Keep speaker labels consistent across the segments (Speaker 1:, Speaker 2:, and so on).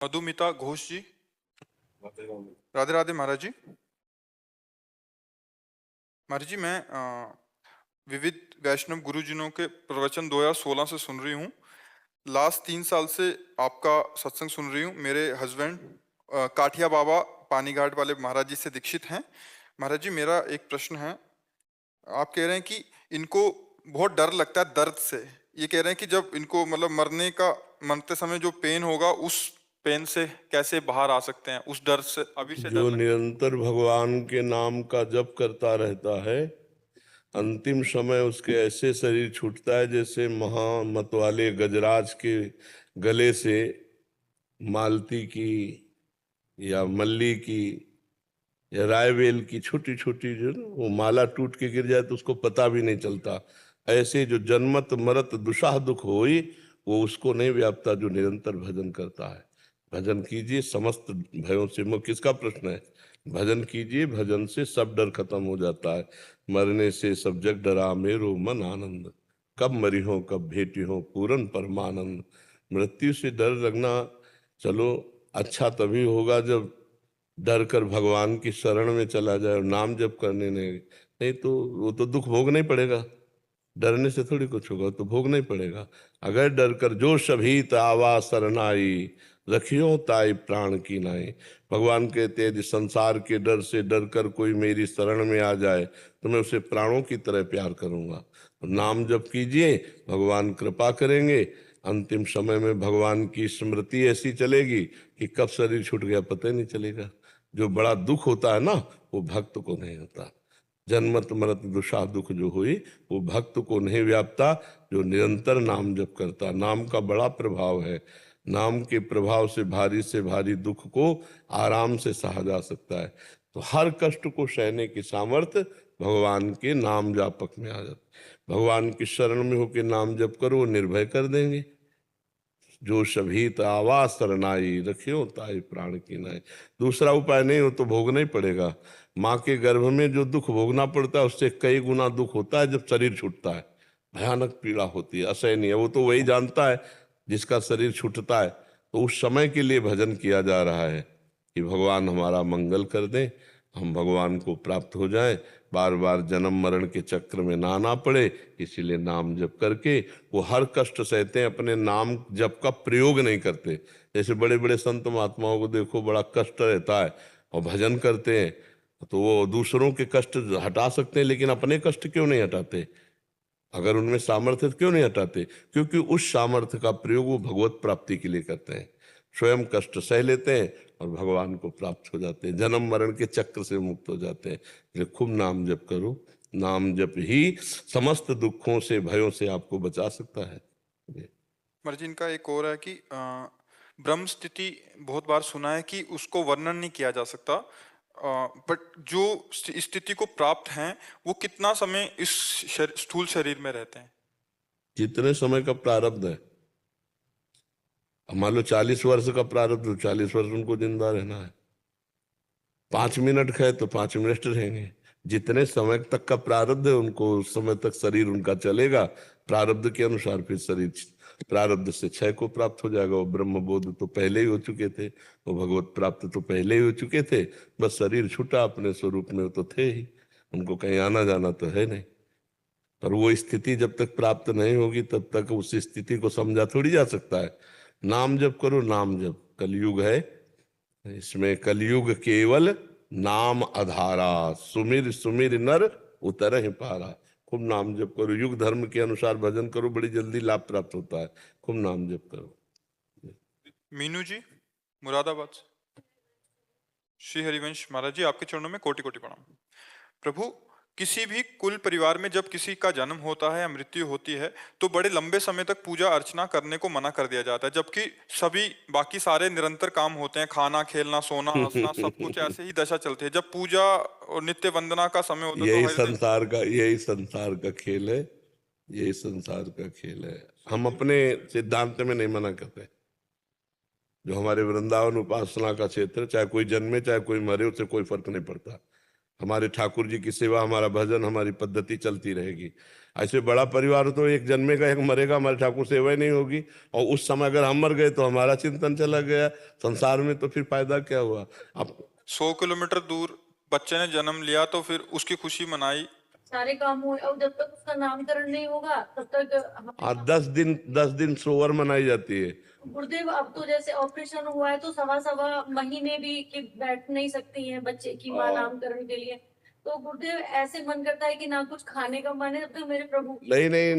Speaker 1: मधुमिता घोष जी। राधे राधे महाराज जी। महाराज जी, मैं विविध वैष्णव गुरुजनों के प्रवचन 2016 से सुन रही हूँ। लास्ट 3 साल से आपका सत्संग सुन रही हूँ। मेरे हस्बैंड काठिया बाबा पानीघाट वाले महाराज जी से दीक्षित हैं। महाराज जी, मेरा एक प्रश्न है। आप कह रहे हैं कि इनको बहुत डर लगता है दर्द से। ये कह रहे हैं कि जब इनको मतलब मरते समय जो पेन होगा, उस पेन से कैसे बाहर आ सकते हैं, उस डर से अभी से डर
Speaker 2: जो
Speaker 1: लगता है।
Speaker 2: निरंतर भगवान के नाम का जप करता रहता है, अंतिम समय उसके ऐसे शरीर छूटता है जैसे महामत वाले गजराज के गले से मालती की या मल्ली की या रायवेल की छोटी छोटी जो ना वो माला टूट के गिर जाए तो उसको पता भी नहीं चलता। ऐसे जो जन्मत मरत दुशाह दुख होई, वो उसको नहीं व्यापता जो निरंतर भजन करता है। भजन कीजिए, समस्त भयों से मुक्त। किसका प्रश्न है? भजन कीजिए, भजन से सब डर खत्म हो जाता है। मरने से सब जग डरा मेरो मन आनंद, कब मरी हो कब भेटी हो पूरन परमानंद। मृत्यु से डर लगना, चलो अच्छा तभी होगा जब डर कर भगवान की शरण में चला जाए और नाम जप करने नहीं तो वो तो दुख भोगना ही पड़ेगा। डरने से थोड़ी कुछ होगा, तो भोगना ही पड़ेगा। अगर डर कर जो सभीत आवा सरनाई, रखियो ताई प्राण की नाई। भगवान कहते हैं, यदि संसार के डर से डर कर कोई मेरी शरण में आ जाए तो मैं उसे प्राणों की तरह प्यार करूंगा। तो नाम जप कीजिए, भगवान कृपा करेंगे। अंतिम समय में भगवान की स्मृति ऐसी चलेगी कि कब शरीर छूट गया पता ही नहीं चलेगा। जो बड़ा दुख होता है ना, वो भक्त को नहीं होता। जन्मत मरत दुषा दुख जो हुई, वो भक्त को नहीं व्यापता जो निरंतर नाम जप करता। नाम का बड़ा प्रभाव है। नाम के प्रभाव से भारी दुख को आराम से सहा जा सकता है। तो हर कष्ट को सहने की सामर्थ्य भगवान के नाम जापक में आ जाती। भगवान की शरण में होकर नाम जप करो, वो निर्भय कर देंगे। जो सभीत आवा सरनाई, रखियो ताई प्राण की नाई। दूसरा उपाय नहीं हो तो भोगना ही पड़ेगा। माँ के गर्भ में जो दुख भोगना पड़ता है उससे कई गुना दुख होता है जब शरीर छूटता है। भयानक पीड़ा होती है, असहनीय। वो तो वही जानता है जिसका शरीर छूटता है। तो उस समय के लिए भजन किया जा रहा है कि भगवान हमारा मंगल कर दें, हम भगवान को प्राप्त हो जाएं, बार बार जन्म मरण के चक्र में ना आना पड़े। इसीलिए नाम जप करके वो हर कष्ट सहते हैं, अपने नाम जप का प्रयोग नहीं करते। जैसे बड़े बड़े संत महात्माओं को देखो, बड़ा कष्ट रहता है और भजन करते हैं, तो वो दूसरों के कष्ट हटा सकते हैं, लेकिन अपने कष्ट क्यों नहीं हटाते? अगर उनमें सामर्थ्य है तो क्यों नहीं हटाते? क्योंकि उस सामर्थ्य का प्रयोग वो भगवत प्राप्ति के लिए करते हैं। स्वयं कष्ट सह लेते हैं और भगवान को प्राप्त हो जाते हैं, जन्म मरण के चक्र से मुक्त हो जाते हैं। इसलिए खूब नाम जप करो। नाम जप ही समस्त दुखों से भयों से आपको बचा सकता है।
Speaker 1: महाराज जी, इनका एक और है कि ब्रह्म स्थिति बहुत बार सुना है कि उसको वर्णन नहीं किया जा सकता, बट जो स्थिति को प्राप्त हैं वो कितना समय इस स्थूल शरीर में रहते हैं?
Speaker 2: जितने समय का प्रारब्ध है, अब मान लो 40 वर्ष का प्रारब्ध, तो 40 वर्ष उनको जिंदा रहना है। 5 मिनट है तो 5 मिनट रहेंगे। जितने समय तक का प्रारब्ध है उनको उस समय तक शरीर उनका चलेगा। प्रारब्ध के अनुसार फिर शरीर प्रारब्ध से क्षय को प्राप्त हो जाएगा। वो ब्रह्म बोध तो पहले ही हो चुके थे, वो भगवत प्राप्त तो पहले ही हो चुके थे। बस शरीर छूटा, अपने स्वरूप में तो थे ही, उनको कहीं आना जाना तो है नहीं। पर वो स्थिति जब तक प्राप्त नहीं होगी तब तक उस स्थिति को समझा थोड़ी जा सकता है। नाम जप करो, नाम जप। कलयुग है, इसमें कलयुग केवल नाम आधारा, सुमिर सुमिर नर उतर ही पारा। खूब नाम जप करो, युग धर्म के अनुसार भजन करो, बड़ी जल्दी लाभ प्राप्त होता है। खूब नाम जप करो।
Speaker 1: मीनू जी, मुरादाबाद से। श्री हरिवंश महाराज जी, आपके चरणों में कोटि कोटि प्रणाम। प्रभु, किसी भी कुल परिवार में जब किसी का जन्म होता है या मृत्यु होती है तो बड़े लंबे समय तक पूजा अर्चना करने को मना कर दिया जाता है, जबकि सभी बाकी सारे निरंतर काम होते हैं, खाना खेलना सोना हंसना सब कुछ ऐसे ही दशा चलती है। जब पूजा और नित्य वंदना का समय होता है तो हर दिन।
Speaker 2: यही संसार का खेल है। यही संसार का खेल है। हम अपने सिद्धांत में नहीं मना करते। जो हमारे वृंदावन उपासना का क्षेत्र, चाहे कोई जन्मे चाहे कोई मरे, उससे कोई फर्क नहीं पड़ता। हमारे ठाकुर जी की सेवा, हमारा भजन, हमारी पद्धति चलती रहेगी। ऐसे बड़ा परिवार हो तो एक जन्मेगा एक मरेगा, हमारे ठाकुर सेवा ही नहीं होगी। और उस समय अगर हम मर गए तो हमारा चिंतन चला गया संसार में, तो फिर फायदा क्या हुआ? अब
Speaker 1: 100 किलोमीटर दूर बच्चे ने जन्म लिया तो फिर उसकी खुशी मनाई।
Speaker 3: सारे काम हुए और जब तक उसका नामकरण नहीं होगा तब तक हमें
Speaker 2: 10 दिन सोवर मनाई जाती है।
Speaker 3: गुरुदेव अब तो जैसे ऑपरेशन हुआ है तो सवा सवा महीने भी कि बैठ नहीं सकती हैं बच्चे की माँ नामकरण के लिए। तो गुरुदेव ऐसे मन करता है कि ना कुछ खाने का मन है जब तक मेरे प्रभु
Speaker 2: नहीं नहीं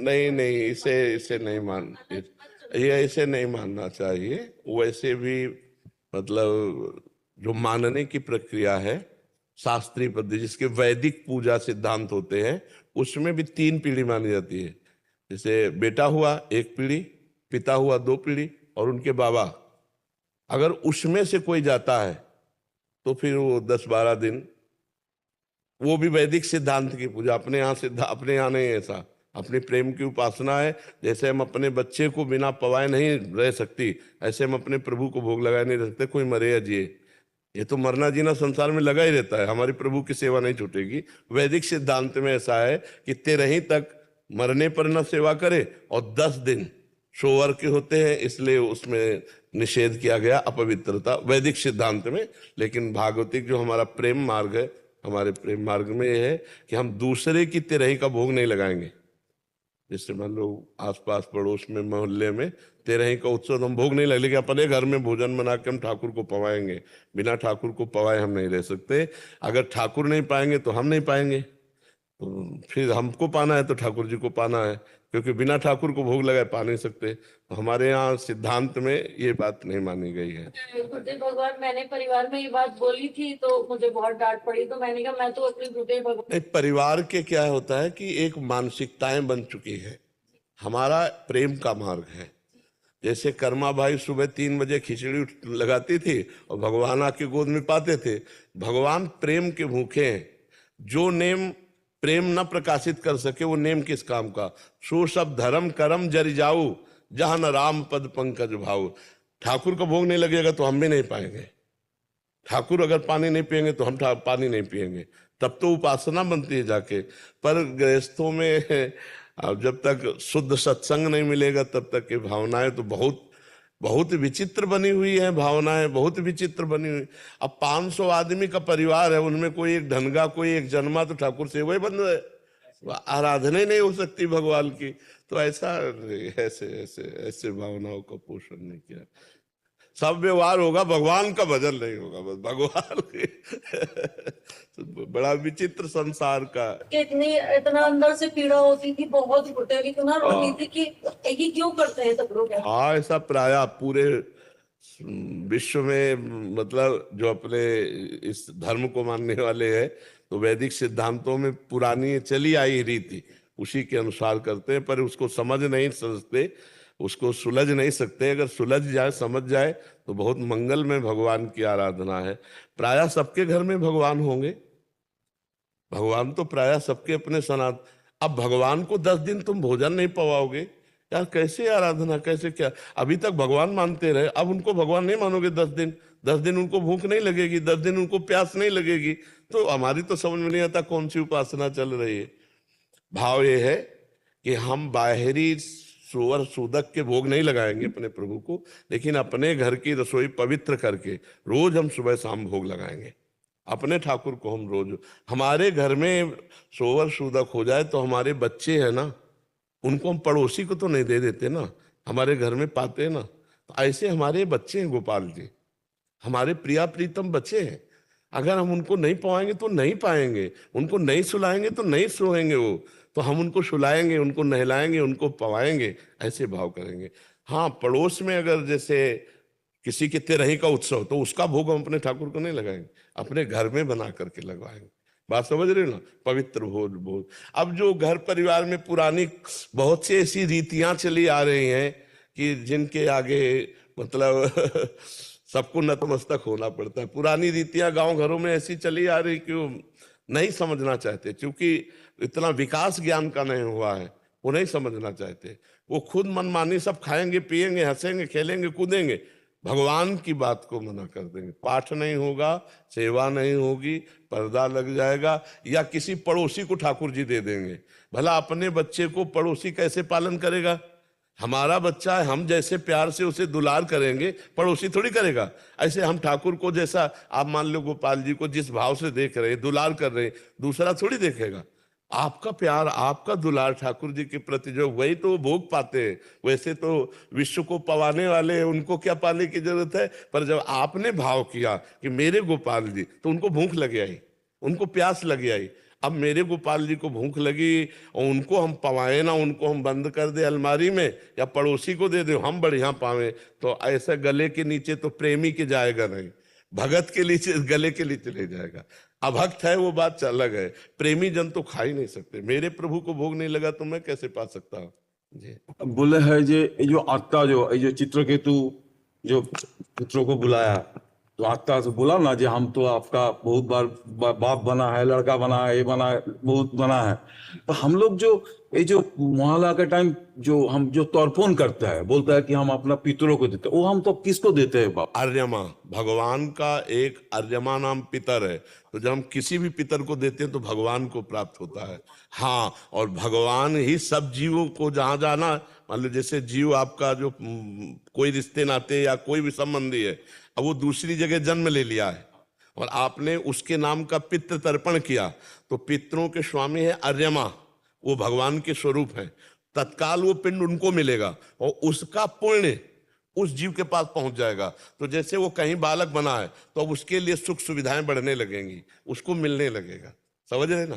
Speaker 2: नहीं नहीं, इसे इसे नहीं मान, ये ऐसे नहीं मानना चाहिए। वैसे भी मतलब जो मानने की प्रक्रिया है शास्त्रीय पद्धति, जिसके वैदिक पूजा सिद्धांत होते हैं, उसमें भी 3 पीढ़ी मानी जाती है। जैसे बेटा हुआ 1 पीढ़ी, पिता हुआ 2 पीढ़ी, और उनके बाबा। अगर उसमें से कोई जाता है तो फिर वो 10-12 दिन, वो भी वैदिक सिद्धांत की पूजा, अपने यहाँ अपने यहाँ नहीं, ऐसा अपने प्रेम की उपासना है। जैसे हम अपने बच्चे को बिना पवाए नहीं रह सकती, ऐसे हम अपने प्रभु को भोग लगाए नहीं रह सकते, कोई मरे या जिए। ये तो मरना जीना संसार में लगा ही रहता है, हमारी प्रभु की सेवा नहीं छूटेगी। वैदिक सिद्धांत में ऐसा है कि 13 तक मरने पर न सेवा करे, और 10 दिन सोवर के होते हैं, इसलिए उसमें निषेध किया गया अपवित्रता वैदिक सिद्धांत में। लेकिन भागवतिक जो हमारा प्रेम मार्ग है, हमारे प्रेम मार्ग में यह है कि हम दूसरे की 13 का भोग नहीं लगाएंगे। जैसे मान लो आसपास पड़ोस में मोहल्ले में 13 का उत्सव, हम भोग नहीं लगे, लेकिन अपने घर में भोजन बना के हम ठाकुर को पवाएंगे। बिना ठाकुर को पवाए हम नहीं रह सकते। अगर ठाकुर नहीं पाएंगे तो हम नहीं पाएंगे, तो फिर हमको पाना है तो ठाकुर जी को पाना है, क्योंकि बिना ठाकुर को भोग लगाए पा नहीं सकते। तो हमारे यहाँ सिद्धांत में ये बात नहीं मानी गई है।
Speaker 3: गुरुदेव भगवान, मैंने परिवार में ये बात बोली थी तो मुझे बहुत डांट पड़ी, तो मैंने कहा मैं तो अपने गुरुदेव भगवान।
Speaker 2: नहीं, परिवार के क्या होता है कि एक मानसिकताएं बन चुकी है, हमारा प्रेम का मार्ग है। जैसे कर्मा भाई सुबह 3 बजे खिचड़ी लगाती थी और भगवान आके गोद में पाते थे। भगवान प्रेम के भूखे हैं। जो नेम प्रेम न प्रकाशित कर सके वो नेम किस काम का? सो सब धर्म करम जरि जाऊ, जहां न राम पद पंकज भाऊ। ठाकुर का भोग नहीं लगेगा तो हम भी नहीं पाएंगे। ठाकुर अगर पानी नहीं पिएंगे तो हम पानी नहीं पिएंगे, तब तो उपासना बनती है जाके। पर गृहस्थों में जब तक शुद्ध सत्संग नहीं मिलेगा तब तक ये भावनाएं तो बहुत बहुत विचित्र बनी हुई है, भावनाएं बहुत विचित्र बनी हुई। अब 500 आदमी का परिवार है, उनमें कोई एक ढंगा, कोई एक जन्मा, तो ठाकुर सेवा ही बंद है, आराधना ही नहीं हो सकती भगवान की। तो ऐसा ऐसे ऐसे ऐसे भावनाओं का पोषण नहीं किया। सब व्यवहार होगा, भगवान का भजन नहीं होगा, बस भगवान तो बड़ा विचित्र संसार का।
Speaker 3: इतना अंदर से पीड़ा होती थी, बहुत गुरुदेव इतना रोती थी कि ये क्यों करते हैं सब लोग।
Speaker 2: हाँ, ऐसा प्राय पूरे विश्व में, मतलब जो अपने इस धर्म को मानने वाले हैं तो वैदिक सिद्धांतों में पुरानी चली आई रीति उसी के अनुसार करते हैं, पर उसको समझ नहीं समझते, उसको सुलझ नहीं सकते। अगर सुलझ जाए, समझ जाए तो बहुत मंगल में भगवान की आराधना है। प्रायः सबके घर में भगवान होंगे, भगवान तो प्रायः सबके अपने सनात। अब भगवान को 10 दिन तुम भोजन नहीं पवाओगे यार, कैसे आराधना, कैसे क्या? अभी तक भगवान मानते रहे, अब उनको भगवान नहीं मानोगे 10 दिन उनको भूख नहीं लगेगी, 10 दिन उनको प्यास नहीं लगेगी, तो हमारी तो समझ में नहीं आता कौन सी उपासना चल रही है। भाव ये है कि हम बाहरी सोवर सूदक के भोग नहीं लगाएंगे अपने प्रभु को, लेकिन अपने घर की रसोई पवित्र करके रोज हम सुबह शाम भोग लगाएंगे अपने ठाकुर को। हम रोज, हमारे घर में सोवर सूदक हो जाए तो हमारे बच्चे हैं ना, उनको हम पड़ोसी को तो नहीं दे देते ना, हमारे घर में पाते हैं ना। तो ऐसे हमारे बच्चे हैं गोपाल जी, हमारे प्रिया प्रीतम बच्चे हैं। अगर हम उनको नहीं पवाएंगे तो नहीं पाएंगे, उनको नहीं सुलाएंगे तो नहीं सोएंगे वो। तो हम उनको सुलाएंगे, उनको नहलाएंगे, उनको पवाएंगे, ऐसे भाव करेंगे। हाँ, पड़ोस में अगर जैसे किसी के 13 का उत्सव, तो उसका भोग हम अपने ठाकुर को नहीं लगाएंगे, अपने घर में बना करके लगवाएंगे। बात समझ रहे हो ना? पवित्र भोज भोज। अब जो घर परिवार में पुरानी बहुत सी ऐसी रीतियां चली आ रही हैं कि जिनके आगे मतलब सबको नतमस्तक होना पड़ता है। पुरानी रीतियां गांव घरों में ऐसी चली आ रही कि वो नहीं समझना चाहते, क्योंकि इतना विकास ज्ञान का नहीं हुआ है, वो नहीं समझना चाहते। वो खुद मनमानी सब खाएंगे, पिएंगे, हंसेंगे, खेलेंगे, कूदेंगे, भगवान की बात को मना कर देंगे। पाठ नहीं होगा, सेवा नहीं होगी, पर्दा लग जाएगा, या किसी पड़ोसी को ठाकुर जी दे देंगे। भला अपने बच्चे को पड़ोसी कैसे पालन करेगा? हमारा बच्चा है, हम जैसे प्यार से उसे दुलार करेंगे, पड़ोसी थोड़ी करेगा। ऐसे हम ठाकुर को जैसा, आप मान लो गोपाल जी को जिस भाव से देख रहे हैं, दुलार कर रहे हैं, दूसरा थोड़ी देखेगा। आपका प्यार, आपका दुलार ठाकुर जी के प्रति जो, वही तो भोग पाते हैं। वैसे तो विश्व को पवाने वाले हैं, उनको क्या पाने की जरूरत है? पर जब आपने भाव किया कि मेरे गोपाल जी, तो उनको भूख लग आई, उनको प्यास लग आई। अब मेरे गोपाल जी को भूख लगी और उनको हम पवाए ना, उनको हम बंद कर दे अलमारी में, या पड़ोसी को दे दे हम बढ़िया पावे, तो ऐसा गले के नीचे तो प्रेमी के जाएगा नहीं, भगत के नीचे, गले के नीचे ले जाएगा। अभक्त है वो बात अलग है, प्रेमी जन तो खा ही नहीं सकते। मेरे प्रभु को भोग नहीं लगा तो मैं कैसे पा सकता हूँ जी।
Speaker 4: बोले है जे ये जो आत्ता जो चित्रकेतु जो पुत्रों को बुलाया, तो आत्ता से बोला ना जे हम तो आपका बहुत बार बाप बना है, लड़का बना है, ये बना है, बहुत बना है। तो हम लोग जो ये जो मोहल्ला के टाइम जो हम जो तर्पण करते हैं, बोलता है कि हम अपना पितरों को देते हैं, वो हम तो किसको देते हैं बाप?
Speaker 2: आर्यमा, भगवान का एक आर्यमा नाम पितर है। तो जब हम किसी भी पितर को देते हैं तो भगवान को प्राप्त होता है। हाँ, और भगवान ही सब जीवों को जहां जाना, मान लो जैसे जीव आपका जो कोई रिश्ते नाते या कोई भी संबंधी है, अब वो दूसरी जगह जन्म ले लिया है और आपने उसके नाम का पितृ तर्पण किया, तो पितरों के स्वामी है आर्यमा, वो भगवान के स्वरूप है। तत्काल वो पिंड उनको मिलेगा और उसका पुण्य उस जीव के पास पहुंच जाएगा। तो जैसे वो कहीं बालक बना है तो अब उसके लिए सुख सुविधाएं बढ़ने लगेंगी, उसको मिलने लगेगा। समझ रहे ना?